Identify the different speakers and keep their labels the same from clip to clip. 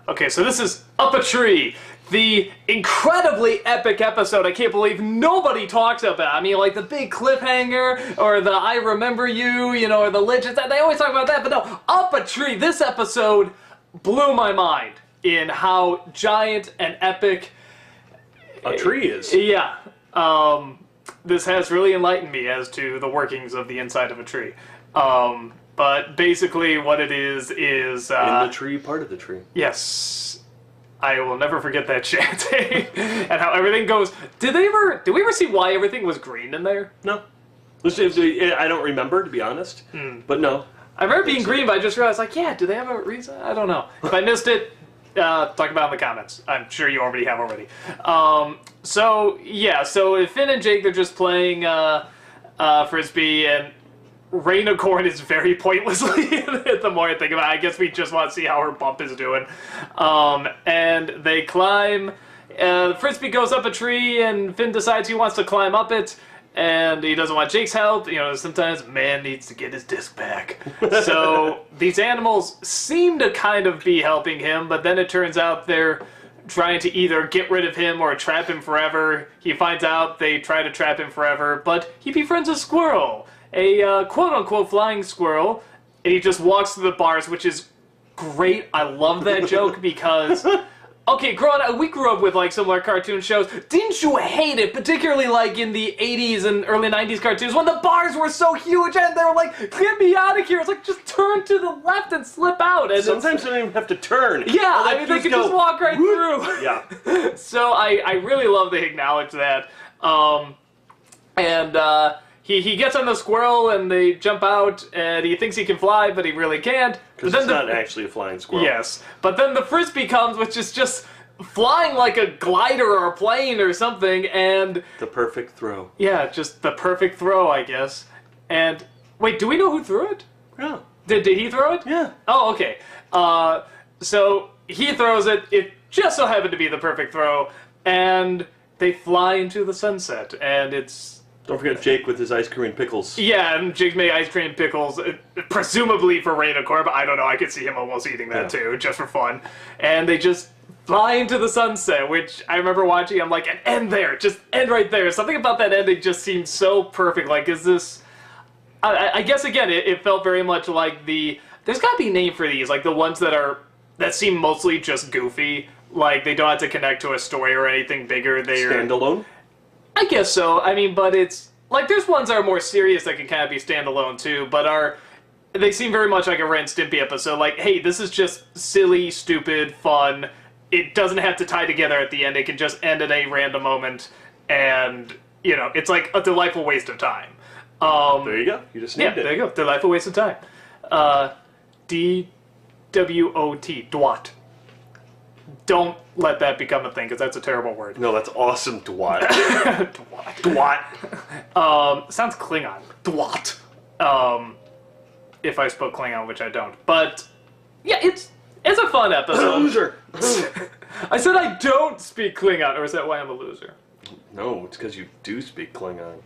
Speaker 1: Okay, so this is Up a Tree, the incredibly epic episode I can't believe nobody talks about. I mean, like the big cliffhanger, or the I Remember You, you know, or the legends, they always talk about that, but no, Up a Tree, this episode blew my mind in how giant and epic
Speaker 2: a tree is.
Speaker 1: Yeah. This has really enlightened me as to the workings of the inside of a tree. But basically what it is... in
Speaker 2: the tree, part of the tree.
Speaker 1: Yes. I will never forget that shanty. And how everything goes... Did we ever see why everything was green in there?
Speaker 2: No. I don't remember, to be honest. But no.
Speaker 1: I remember being green, but I just realized, like, yeah, do they have a reason? I don't know. If I missed it, talk about it in the comments. I'm sure you already have already. So Finn and Jake, they're just playing Frisbee, and Rainicorn is very pointlessly the more I think about it. I guess we just want to see how her bump is doing. And they climb. Frisbee goes up a tree, and Finn decides he wants to climb up it. And he doesn't want Jake's help. You know, sometimes man needs to get his disc back. So these animals seem to kind of be helping him, but then it turns out they're trying to either get rid of him or trap him forever. He finds out they try to trap him forever, but he befriends a squirrel, a quote-unquote flying squirrel, and he just walks through the bars, which is great. I love that joke because... Okay, growing up, we grew up with like similar cartoon shows. Didn't you hate it, particularly like in the 80s and early 90s cartoons when the bars were so huge and they were like, get me out of here. It's like, just turn to the left and slip out. And
Speaker 2: sometimes they don't even have to turn.
Speaker 1: Yeah, I mean, they can just walk right through.
Speaker 2: Yeah.
Speaker 1: So I really love they acknowledge that. He gets on the squirrel and they jump out and he thinks he can fly, but he really can't.
Speaker 2: Because it's not actually a flying squirrel.
Speaker 1: Yes. But then the Frisbee comes, which is just flying like a glider or a plane or something, and...
Speaker 2: The perfect throw.
Speaker 1: Yeah, just the perfect throw, I guess. And, wait, do we know who threw it?
Speaker 2: Yeah.
Speaker 1: Did he throw it?
Speaker 2: Yeah.
Speaker 1: Oh, okay. So he throws it. It just so happened to be the perfect throw, and they fly into the sunset, and it's...
Speaker 2: Don't forget Jake with his ice cream and pickles.
Speaker 1: Yeah, and Jake made ice cream and pickles, presumably for Rainicorn, but I don't know, I could see him almost eating that too, just for fun. And they just fly into the sunset, which I remember watching, I'm like, and end there, just end right there. Something about that ending just seemed so perfect, like, is this... I guess, again, it felt very much like the... There's gotta be a name for these, like the ones that seem mostly just goofy, like they don't have to connect to a story or anything bigger. They're...
Speaker 2: Standalone?
Speaker 1: I guess so. I mean, but it's... Like, there's ones that are more serious that can kind of be standalone, too, but they seem very much like a Ren and Stimpy episode. Like, hey, this is just silly, stupid, fun. It doesn't have to tie together at the end. It can just end at a random moment, and, you know, it's like a delightful waste of time.
Speaker 2: There you go. You just named it.
Speaker 1: There you go. Delightful waste of time. D-W-O-T. Dwat. Don't let that become a thing, because that's a terrible word.
Speaker 2: No, that's awesome, Dwat.
Speaker 1: Dwat. Dwat. Sounds Klingon. Dwat. If I spoke Klingon, which I don't. But, yeah, it's a fun episode.
Speaker 2: Loser.
Speaker 1: I said I don't speak Klingon, or is that why I'm a loser?
Speaker 2: No, it's because you do speak Klingon.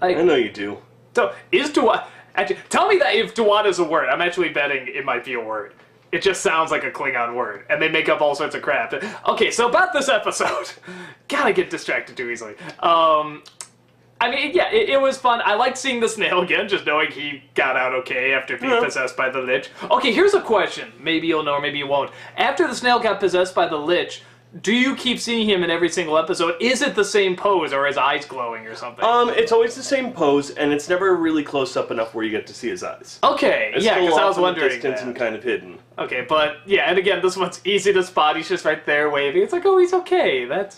Speaker 2: I know you do.
Speaker 1: So, is Dwat... Actually, tell me that if Dwat is a word. I'm actually betting it might be a word. It just sounds like a Klingon word, and they make up all sorts of crap. Okay, so about this episode. Gotta get distracted too easily. I mean, yeah, it was fun. I liked seeing the snail again, just knowing he got out okay after being possessed by the Lich. Okay, here's a question. Maybe you'll know, or maybe you won't. After the snail got possessed by the Lich, do you keep seeing him in every single episode? Is it the same pose, or his eyes glowing or something?
Speaker 2: It's always the same pose, and it's never really close up enough where you get to see his eyes.
Speaker 1: Okay,
Speaker 2: it's
Speaker 1: yeah, because I was wondering
Speaker 2: distance and kind of hidden.
Speaker 1: Okay, but, yeah, and again, this one's easy to spot. He's just right there waving. It's like, oh, he's okay. That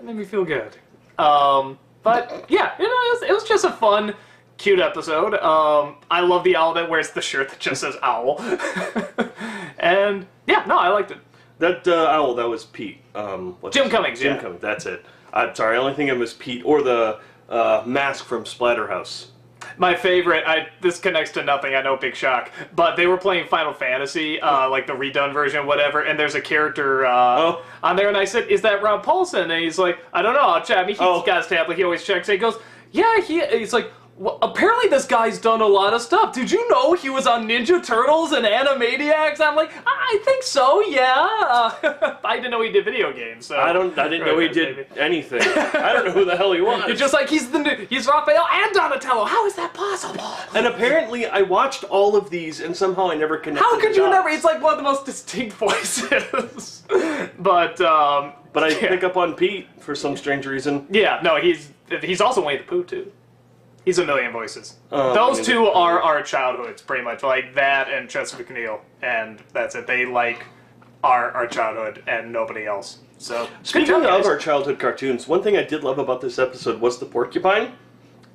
Speaker 1: made me feel good. But, yeah, you know, it was just a fun, cute episode. I love the owl that wears the shirt that just says owl. And, yeah, no, I liked it.
Speaker 2: That owl, that was Pete.
Speaker 1: Jim Cummings,
Speaker 2: Jim Cummings, that's it. I'm sorry, I only think of him as Pete, or the mask from Splatterhouse.
Speaker 1: My favorite, this connects to nothing, I know, big shock, but they were playing Final Fantasy, like the redone version, whatever, and there's a character on there, and I said, is that Rob Paulson? And he's like, I don't know, I'll check. I mean, he's got his tablet, he always checks, and he goes, yeah, he's like, well, apparently this guy's done a lot of stuff. Did you know he was on Ninja Turtles and Animaniacs? I'm like, I think so, yeah. I didn't know he did video games. So
Speaker 2: I didn't know he did anything. I don't know who the hell he was.
Speaker 1: You're just like, he's Raphael and Donatello. How is that possible?
Speaker 2: And apparently, I watched all of these, and somehow I never connected.
Speaker 1: How could
Speaker 2: the
Speaker 1: you
Speaker 2: dots.
Speaker 1: never? It's like one of the most distinct voices. But
Speaker 2: I pick up on Pete for some strange reason.
Speaker 1: Yeah, no, he's also Winnie the Pooh too. He's a million voices.
Speaker 2: Oh,
Speaker 1: Those two are our childhoods, pretty much. Like that and Chester McNeil, and that's it. They like our childhood and nobody else. So
Speaker 2: Speaking of our childhood cartoons, one thing I did love about this episode was the porcupine.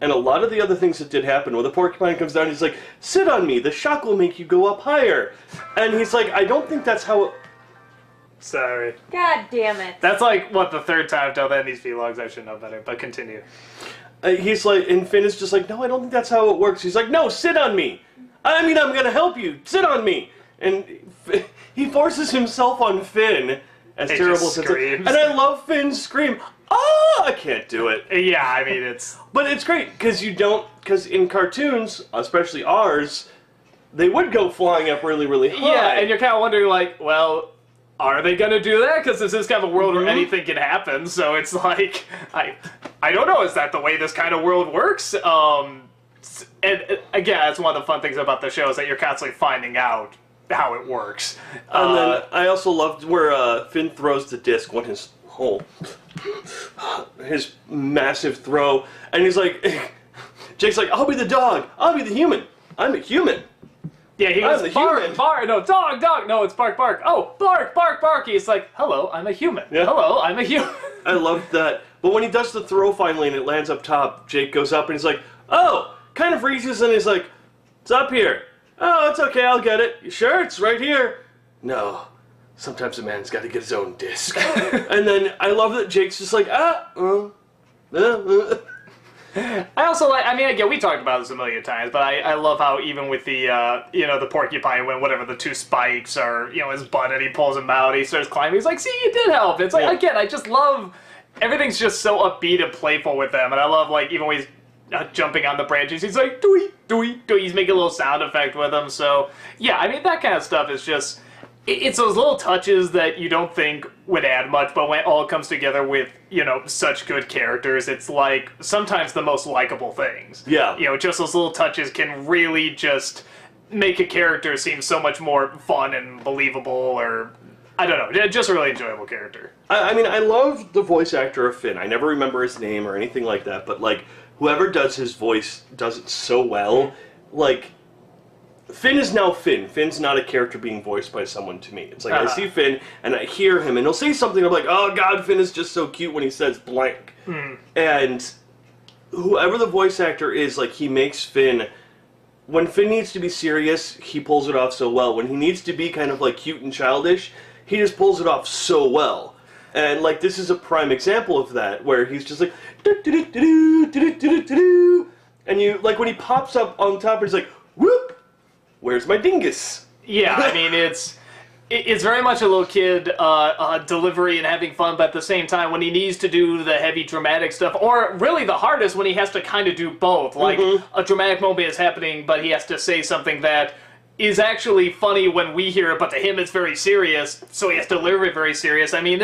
Speaker 2: And a lot of the other things that did happen, when the porcupine comes down, he's like, sit on me, the shock will make you go up higher. And he's like, I don't think that's how it...
Speaker 1: Sorry.
Speaker 3: God damn it.
Speaker 1: That's like, what, the third time I've done that in these vlogs. I should know better, but continue.
Speaker 2: He's like, and Finn is just like, no, I don't think that's how it works. He's like, no, sit on me. I mean, I'm gonna help you. Sit on me. And he forces himself on Finn, as terrible as it is. And I love Finn's scream. Oh, I can't do it.
Speaker 1: Yeah, I mean, it's...
Speaker 2: But it's great, because because in cartoons, especially ours, they would go flying up really, really high.
Speaker 1: Yeah, and you're kind of wondering, like, well, are they going to do that? Because this is kind of a world where anything can happen, so it's like, I don't know, is that the way this kind of world works? And again, that's one of the fun things about the show, is that you're constantly finding out how it works.
Speaker 2: And then I also loved where Finn throws the disc when his massive throw, and he's like, Jake's like, I'll be the dog, I'll be the human, I'm a human.
Speaker 1: Yeah, he goes,
Speaker 2: I'm a
Speaker 1: bark,
Speaker 2: human.
Speaker 1: bark, no, dog, dog, no, it's bark, bark, oh, bark, bark, bark. He's like, hello, I'm a human.
Speaker 2: Yeah.
Speaker 1: Hello, I'm a human.
Speaker 2: I loved that. But when he does the throw finally and it lands up top, Jake goes up and he's like, oh, kind of reaches and he's like, it's up here. Oh, it's okay, I'll get it. You sure? It's right here. No. Sometimes a man's got to get his own disc. And then I love that Jake's just like,
Speaker 1: I also like, I mean, again, we talked about this a million times, but I love how even with the, the porcupine, when whatever the two spikes are, his butt and he pulls him out, he starts climbing, he's like, see, you did help. It's like, again, I just love, everything's just so upbeat and playful with them, and I love, like, even when he's jumping on the branches, he's like, dooey, dooey, dooey, he's making a little sound effect with them, so, yeah, I mean, that kind of stuff is just, it's those little touches that you don't think would add much, but when it all comes together with, such good characters, it's like sometimes the most likable things.
Speaker 2: Yeah.
Speaker 1: Just those little touches can really just make a character seem so much more fun and believable, or, I don't know, just a really enjoyable character.
Speaker 2: I mean, I love the voice actor of Finn. I never remember his name or anything like that, but, like, whoever does his voice does it so well. Like, Finn is now Finn. Finn's not a character being voiced by someone to me. It's like, I see Finn, and I hear him, and he'll say something, I'm like, oh god, Finn is just so cute when he says blank. And whoever the voice actor is, like, he makes Finn, when Finn needs to be serious, he pulls it off so well. When he needs to be kind of, like, cute and childish, he just pulls it off so well. And, like, this is a prime example of that, where he's just like, do-do-do-do-do, do-do-do-do-do, and you, like, when he pops up on top, he's like, whoop! Where's my dingus?
Speaker 1: Yeah, I mean, it's very much a little kid delivery and having fun, but at the same time, when he needs to do the heavy dramatic stuff, or really the hardest, when he has to kind of do both. Like, a dramatic moment is happening, but he has to say something that is actually funny when we hear it, but to him it's very serious, so he has to deliver it very serious. I mean,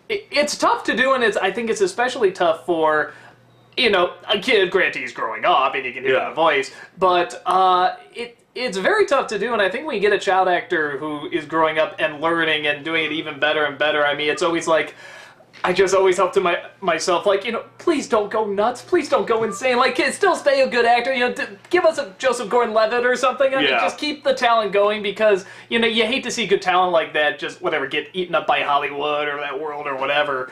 Speaker 1: it's tough to do, and I think it's especially tough for, a kid. Granted, he's growing up, and you can hear it in the voice, but it's very tough to do, and I think when you get a child actor who is growing up and learning and doing it even better and better, I mean, it's always like, I just always hope to myself, like, please don't go nuts, please don't go insane, like, still stay a good actor, give us a Joseph Gordon-Levitt or something, I mean, just keep the talent going, because, you hate to see good talent like that just, get eaten up by Hollywood or that world or whatever,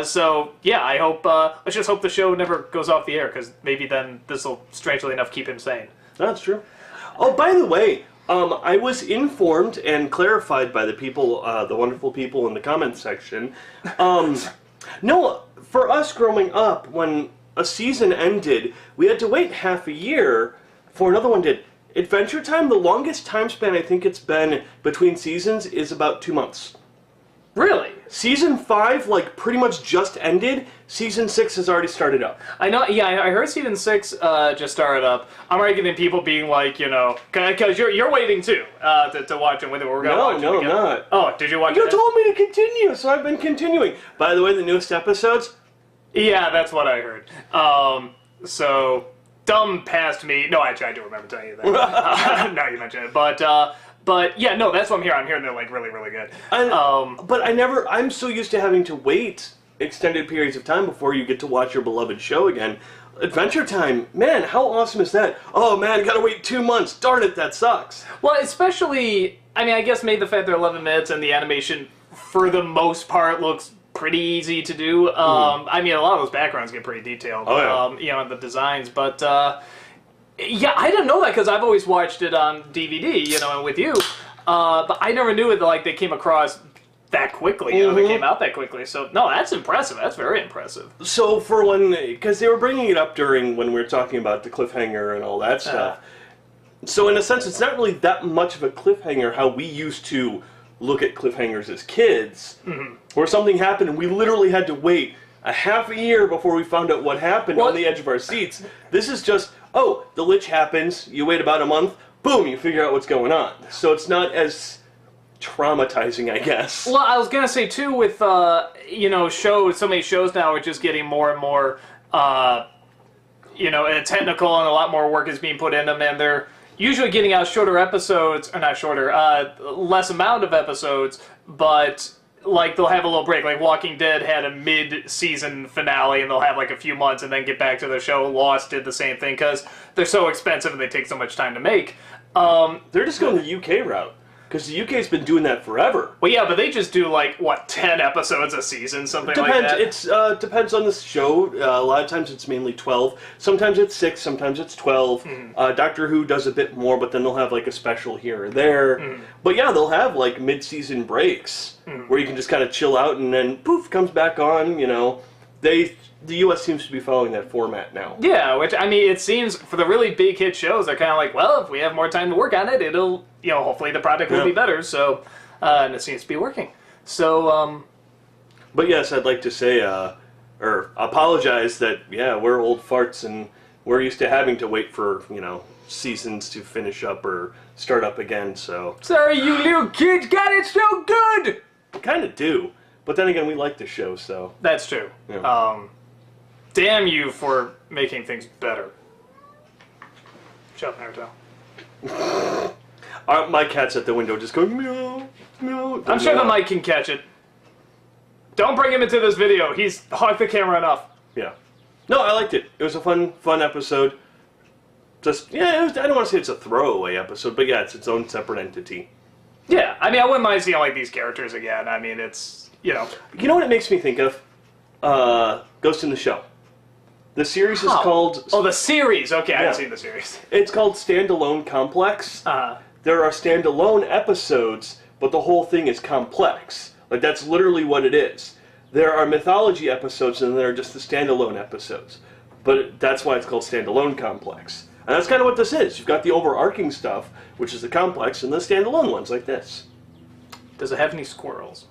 Speaker 1: so, yeah, I hope, let's just hope the show never goes off the air, because maybe then this will, strangely enough, keep him sane.
Speaker 2: That's true. Oh, by the way, I was informed and clarified by the people, the wonderful people in the comments section. No, for us growing up, when a season ended, we had to wait half a year for another one did. Adventure Time, the longest time span I think it's been between seasons is about 2 months.
Speaker 1: Really?
Speaker 2: Season 5, like, pretty much just ended. Season 6 has already started up.
Speaker 1: I know, yeah, I heard season 6 just started up. I'm already getting people being like, you know, because you're waiting too to watch it with it. We're gonna watch
Speaker 2: No,
Speaker 1: it again.
Speaker 2: I'm not.
Speaker 1: Oh, did you watch
Speaker 2: You
Speaker 1: it?
Speaker 2: told me to continue, so I've been continuing. By the way, the newest episodes,
Speaker 1: Yeah, that's what I heard. So dumb past me. No, actually, I do remember telling you that. Now you mentioned it, but yeah, no, that's what I'm hearing. I'm hearing they're like really, really good.
Speaker 2: but I'm so used to having to wait extended periods of time before you get to watch your beloved show again. Adventure Time, man, how awesome is that? Oh man, gotta wait 2 months. Darn it, that sucks.
Speaker 1: Well, especially, I mean, I guess maybe the fact they're 11 minutes and the animation, for the most part, looks pretty easy to do. I mean, a lot of those backgrounds get pretty detailed.
Speaker 2: Oh, yeah.
Speaker 1: You know, the designs, but yeah, I didn't know that because I've always watched it on DVD, you know, and with you. But I never knew it like they came across that quickly. You know, they came out that quickly. So no, that's impressive. That's very impressive.
Speaker 2: So for when, because they were bringing it up during when we were talking about the cliffhanger and all that stuff. So in a sense, it's not really that much of a cliffhanger how we used to look at cliffhangers as kids, where something happened and we literally had to wait a half a year before we found out what happened on the edge of our seats. This is just, oh, the Lich happens, you wait about a month, boom, you figure out what's going on. So it's not as traumatizing, I guess.
Speaker 1: Well, I was gonna say too, with you know, shows. So many shows now are just getting more and more, you know, technical, and a lot more work is being put in them, and they're usually getting out shorter episodes, or not shorter, less amount of episodes, but like they'll have a little break. Like Walking Dead had a mid-season finale, and they'll have like a few months and then get back to their show. Lost did the same thing because they're so expensive and they take so much time to make.
Speaker 2: They're just going the UK route. Because the UK's been doing that forever.
Speaker 1: Well, yeah, but they just do like what, 10 episodes a season, something like that.
Speaker 2: It's depends on the show. A lot of times it's mainly 12. Sometimes it's 6. Sometimes it's 12. Doctor Who does a bit more, but then they'll have like a special here or there. But yeah, they'll have like mid-season breaks where you can just kind of chill out, and then poof, comes back on. You know, the US seems to be following that format now.
Speaker 1: Yeah, which, I mean, it seems for the really big hit shows, they're kind of like, well, if we have more time to work on it, it'll, you know, hopefully the product will be better. So, and it seems to be working. So,
Speaker 2: But yes, I'd like to say, or apologize that, yeah, we're old farts and we're used to having to wait for, you know, seasons to finish up or start up again, so.
Speaker 1: Sorry, you little kids got it so good!
Speaker 2: Kind of do. But then again, we like the show, so.
Speaker 1: That's true.
Speaker 2: Yeah.
Speaker 1: Damn you for making things better. Shut up, Naruto.
Speaker 2: My cat's at the window just going, meow, meow.
Speaker 1: I'm sure the mic can catch it. Don't bring him into this video. He's hogged the camera enough.
Speaker 2: Yeah. No, I liked it. It was a fun episode. Just, yeah, I don't want to say it's a throwaway episode, but yeah, it's its own separate entity.
Speaker 1: Yeah, I mean, I wouldn't mind seeing like these characters again. I mean, it's, you know.
Speaker 2: You know what it makes me think of? Ghost in the Shell. The series is called...
Speaker 1: Oh, the series! Okay, I
Speaker 2: Yeah.
Speaker 1: haven't seen the series.
Speaker 2: It's called Standalone Complex. There are standalone episodes, but the whole thing is complex. Like, that's literally what it is. There are mythology episodes, and there are just the standalone episodes. But that's why it's called Standalone Complex. And that's kind of what this is. You've got the overarching stuff, which is the complex, and the standalone ones, like this.
Speaker 1: Does it have any squirrels?